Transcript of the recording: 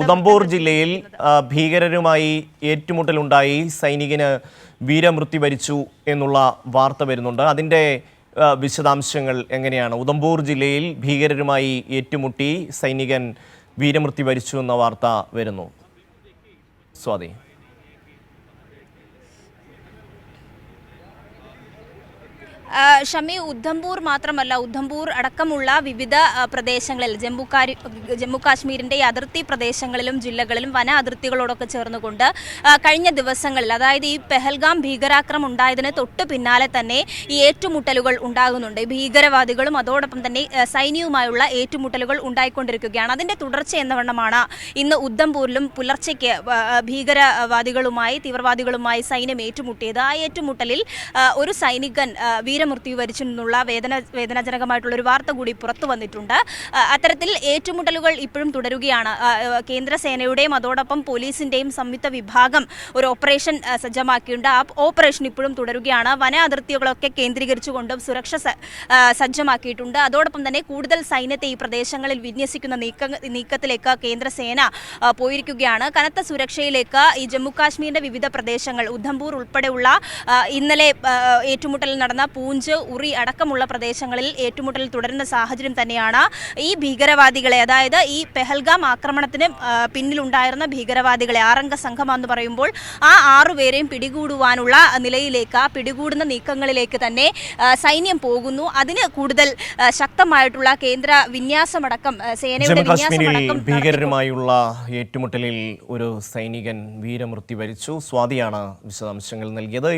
ഉദംപൂർ ജില്ലയിൽ ഭീകരരുമായി ഏറ്റുമുട്ടലുണ്ടായി സൈനികന് വീരമൃത്യു വരിച്ചു എന്നുള്ള വാർത്ത വരുന്നുണ്ട്. അതിന്റെ വിശദാംശങ്ങൾ എങ്ങനെയാണ്? ഉദംപൂർ ജില്ലയിൽ ഭീകരരുമായി ഏറ്റുമുട്ടി സൈനികൻ വീരമൃത്യു വരിച്ചു എന്ന വാർത്ത വരുന്നു. സ്വാതി. ഷമി, ഉദ്ധംപൂർ മാത്രമല്ല, ഉദ്ധംപൂർ അടക്കമുള്ള വിവിധ പ്രദേശങ്ങളിൽ ജമ്മു കാശ്മീരിൻ്റെ അതിർത്തി പ്രദേശങ്ങളിലും ജില്ലകളിലും വന അതിർത്തികളോടൊക്കെ ചേർന്നുകൊണ്ട് കഴിഞ്ഞ ദിവസങ്ങളിൽ, അതായത് ഈ പെഹൽഗാം ഭീകരാക്രമണം ഉണ്ടായതിന് തൊട്ട് പിന്നാലെ തന്നെ ഈ ഏറ്റുമുട്ടലുകൾ ഉണ്ടാകുന്നുണ്ട്. ഭീകരവാദികളും അതോടൊപ്പം തന്നെ സൈന്യവുമായുള്ള ഏറ്റുമുട്ടലുകൾ ഉണ്ടായിക്കൊണ്ടിരിക്കുകയാണ്. അതിൻ്റെ തുടർച്ച എന്നവണ്ണമാണ് ഇന്ന് ഉദ്ധംപൂരിലും പുലർച്ചയ്ക്ക് തീവ്രവാദികളുമായി സൈന്യം ഏറ്റുമുട്ടിയത്. ആ ഏറ്റുമുട്ടലിൽ ഒരു സൈനികൻ വീരമൃത്യു വരിച്ചെന്നുള്ള വേദനാജനകമായിട്ടുള്ളൊരു വാർത്ത കൂടി പുറത്തു വന്നിട്ടുണ്ട്. അത്തരത്തിൽ ഏറ്റുമുട്ടലുകൾ ഇപ്പോഴും തുടരുകയാണ്. കേന്ദ്രസേനയുടെയും അതോടൊപ്പം പോലീസിൻ്റെയും സംയുക്ത വിഭാഗം ഒരു ഓപ്പറേഷൻ സജ്ജമാക്കിയിട്ടുണ്ട്. ആ ഓപ്പറേഷൻ ഇപ്പോഴും തുടരുകയാണ്. വന അതിർത്തികളൊക്കെ കേന്ദ്രീകരിച്ചുകൊണ്ടും സുരക്ഷ സജ്ജമാക്കിയിട്ടുണ്ട്. അതോടൊപ്പം തന്നെ കൂടുതൽ സൈന്യത്തെ ഈ പ്രദേശങ്ങളിൽ വിന്യസിക്കുന്ന നീക്കത്തിലേക്ക് കേന്ദ്രസേന പോയിരിക്കുകയാണ്. കനത്ത സുരക്ഷയിലേക്ക് ഈ ജമ്മു കാശ്മീരിൻ്റെ വിവിധ പ്രദേശങ്ങൾ, ഉദ്ധംപൂർ ഉൾപ്പെടെയുള്ള ഇന്നലെ ഏറ്റുമുട്ടൽ നടന്ന പൂഞ്ച്, ഉറി അടക്കമുള്ള പ്രദേശങ്ങളിൽ ഏറ്റുമുട്ടൽ തുടരുന്ന സാഹചര്യം തന്നെയാണ്. ഈ ഭീകരവാദികളെ, അതായത് ഈ പെഹൽഗാം ആക്രമണത്തിന് പിന്നിലുണ്ടായിരുന്ന ഭീകരവാദികളെ, 6 സംഘമെന്ന് പറയുമ്പോൾ ആ 6 പേരെയും പിടികൂടുവാനുള്ള നിലയിലേക്ക്, പിടികൂടുന്ന നീക്കങ്ങളിലേക്ക് തന്നെ സൈന്യം പോകുന്നു. അതിന് കൂടുതൽ ശക്തമായിട്ടുള്ള കേന്ദ്ര വിന്യാസമടക്കം, സേനയുടെ വിന്യാസമടക്കം. ഭീകരരുമായുള്ള ഏറ്റുമുട്ടലിൽ ഒരു സൈനികൻ വീരമൃത്യു വരിച്ചു. സ്വാതിയാണ് വിശദാംശങ്ങൾ നൽകിയത്.